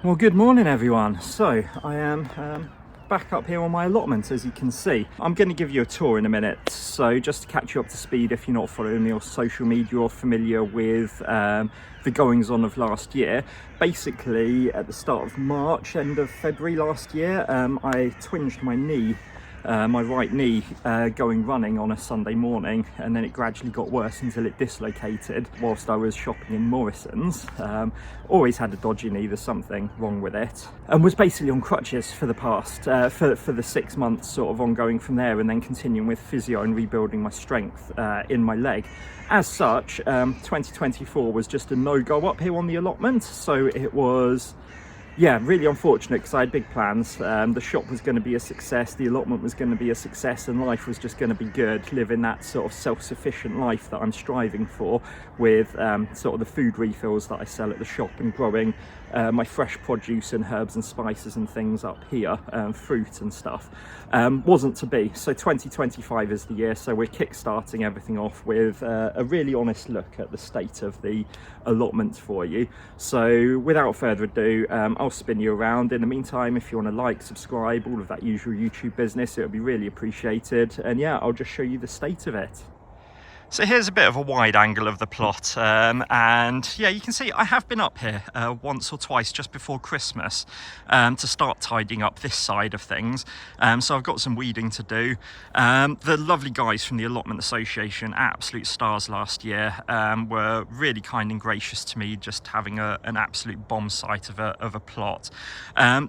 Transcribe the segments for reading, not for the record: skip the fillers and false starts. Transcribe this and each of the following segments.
Well, good morning everyone. So I am back up here on my allotment, as you can see. I'm going to give you a tour in a minute, so just to catch you up to speed if you're not following me on social media or familiar with the goings on of last year. Basically at the start of March, end of February last year, I twinged my knee, my right knee, going running on a Sunday morning, and then it gradually got worse until it dislocated whilst I was shopping in Morrison's. Always had a dodgy knee, there's something wrong with it, and was basically on crutches for the past for the 6 months sort of ongoing from there, and then continuing with physio and rebuilding my strength in my leg. As such, 2024 was just a no-go up here on the allotment, so it was, yeah, really unfortunate because I had big plans. The shop was going to be a success, the allotment was going to be a success, and life was just going to be good, living that sort of self-sufficient life that I'm striving for with sort of the food refills that I sell at the shop, and growing my fresh produce and herbs and spices and things up here, fruit and stuff. Wasn't to be. So 2025 is the year, so we're kick-starting everything off with a really honest look at the state of the allotment for you. So without further ado, I'll spin you around. In the meantime, if you want to like, subscribe, all of that usual YouTube business, it would be really appreciated. And yeah, I'll just show you the state of it. So here's a bit of a wide angle of the plot, and yeah, you can see I have been up here once or twice just before Christmas to start tidying up this side of things. So I've got some weeding to do. The lovely guys from the Allotment Association, absolute stars last year, were really kind and gracious to me, just having an absolute bomb site of a plot.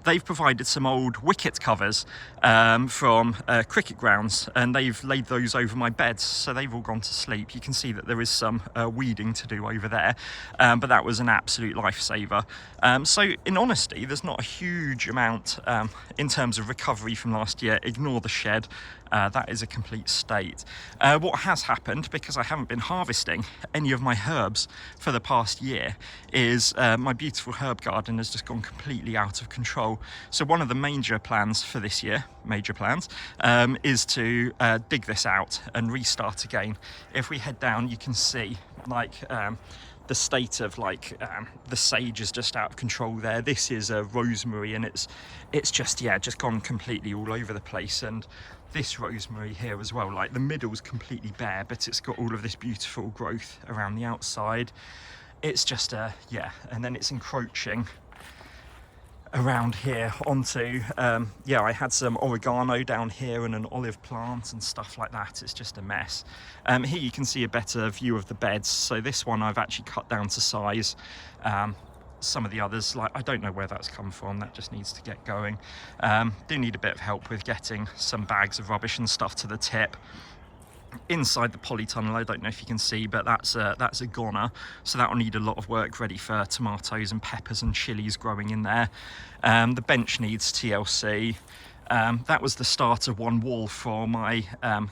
They've provided some old wicket covers from cricket grounds, and they've laid those over my beds, so they've all gone to sleep. You can see that there is some weeding to do over there, but that was an absolute lifesaver. So in honesty, there's not a huge amount in terms of recovery from last year. Ignore the shed. That is a complete state. What has happened, because I haven't been harvesting any of my herbs for the past year, is my beautiful herb garden has just gone completely out of control. So one of the major plans for this year, is to dig this out and restart again. If we head down, you can see like the state of the sage is just out of control there. This is a rosemary, and it's just, yeah, just gone completely all over the place. And this rosemary here as well, like the middle's completely bare, but it's got all of this beautiful growth around the outside. It's just yeah, and then it's encroaching around here onto yeah, I had some oregano down here and an olive plant and stuff like that. It's just a mess. Here you can see a better view of the beds. So this one I've actually cut down to size. Some of the others, like, I don't know where that's come from, that just needs to get going. Do need a bit of help with getting some bags of rubbish and stuff to the tip. Inside the polytunnel, I don't know if you can see, but that's a goner, so that will need a lot of work ready for tomatoes and peppers and chilies growing in there. The bench needs TLC. That was the start of one wall for my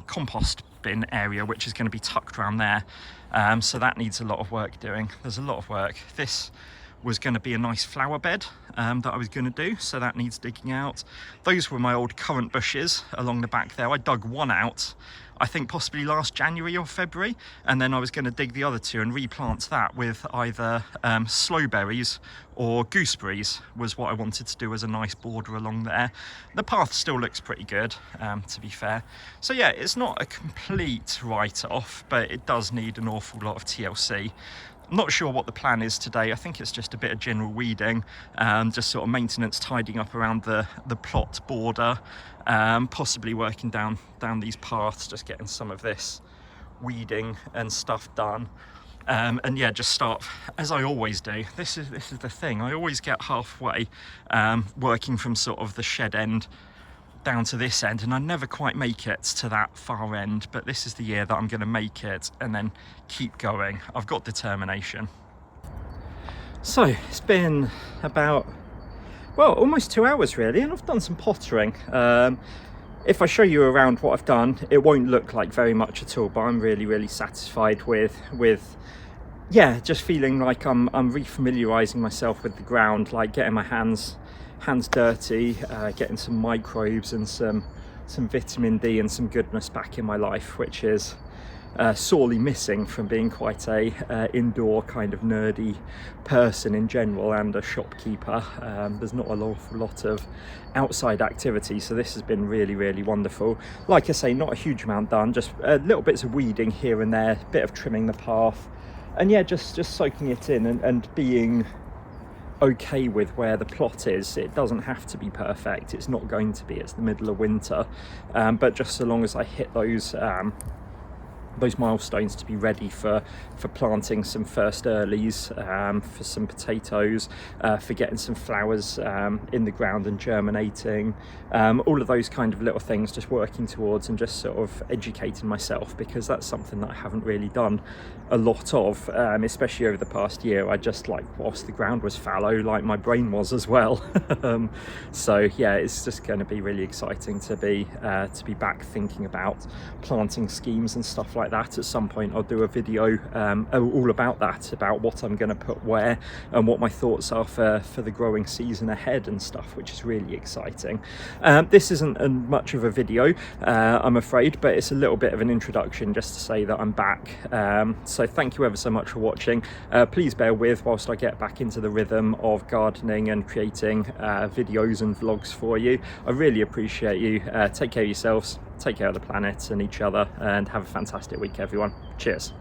compost bin area, which is going to be tucked around there, so that needs a lot of work doing. There's a lot of work. This was going to be a nice flower bed that I was going to do, so that needs digging out. Those were my old currant bushes along the back there. I dug one out, I think possibly last January or February, and then I was going to dig the other two and replant that with either slowberries or gooseberries, was what I wanted to do as a nice border along there. The path still looks pretty good, to be fair. So yeah, it's not a complete write-off, but it does need an awful lot of TLC. I'm not sure what the plan is today. I think it's just a bit of general weeding, just sort of maintenance, tidying up around the plot border, possibly working down these paths, just getting some of this weeding and stuff done. And yeah, just start as I always do. This is the thing. I always get halfway, working from sort of the shed end down to this end, and I never quite make it to that far end, but this is the year that I'm going to make it and then keep going. I've got determination. So it's been about, well, almost 2 hours really, and I've done some pottering. If I show you around what I've done, it won't look like very much at all, but I'm really satisfied with yeah, just feeling like I'm refamiliarizing myself with the ground, like getting my hands dirty, getting some microbes and some vitamin D and some goodness back in my life, which is sorely missing from being quite a indoor kind of nerdy person in general and a shopkeeper. There's not an awful lot of outside activity, so this has been really, really wonderful. Like I say, not a huge amount done, just little bits of weeding here and there, a bit of trimming the path, and yeah, just soaking it in and being okay with where the plot is. It doesn't have to be perfect, it's not going to be, it's the middle of winter, but just so long as I hit those milestones to be ready for planting some first earlies, for some potatoes, for getting some flowers in the ground and germinating, all of those kind of little things, just working towards and just sort of educating myself, because that's something that I haven't really done a lot of, especially over the past year. I just, like, whilst the ground was fallow, like my brain was as well. So yeah, it's just going to be really exciting to be back thinking about planting schemes and stuff like that. At some point I'll do a video all about that, about what I'm going to put where and what my thoughts are for the growing season ahead and stuff, which is really exciting. This isn't much of a video, I'm afraid, but it's a little bit of an introduction just to say that I'm back. So thank you ever so much for watching. Please bear with whilst I get back into the rhythm of gardening and creating videos and vlogs for you. I really appreciate you. Take care of yourselves, take care of the planet and each other, and have a fantastic week, everyone. Cheers.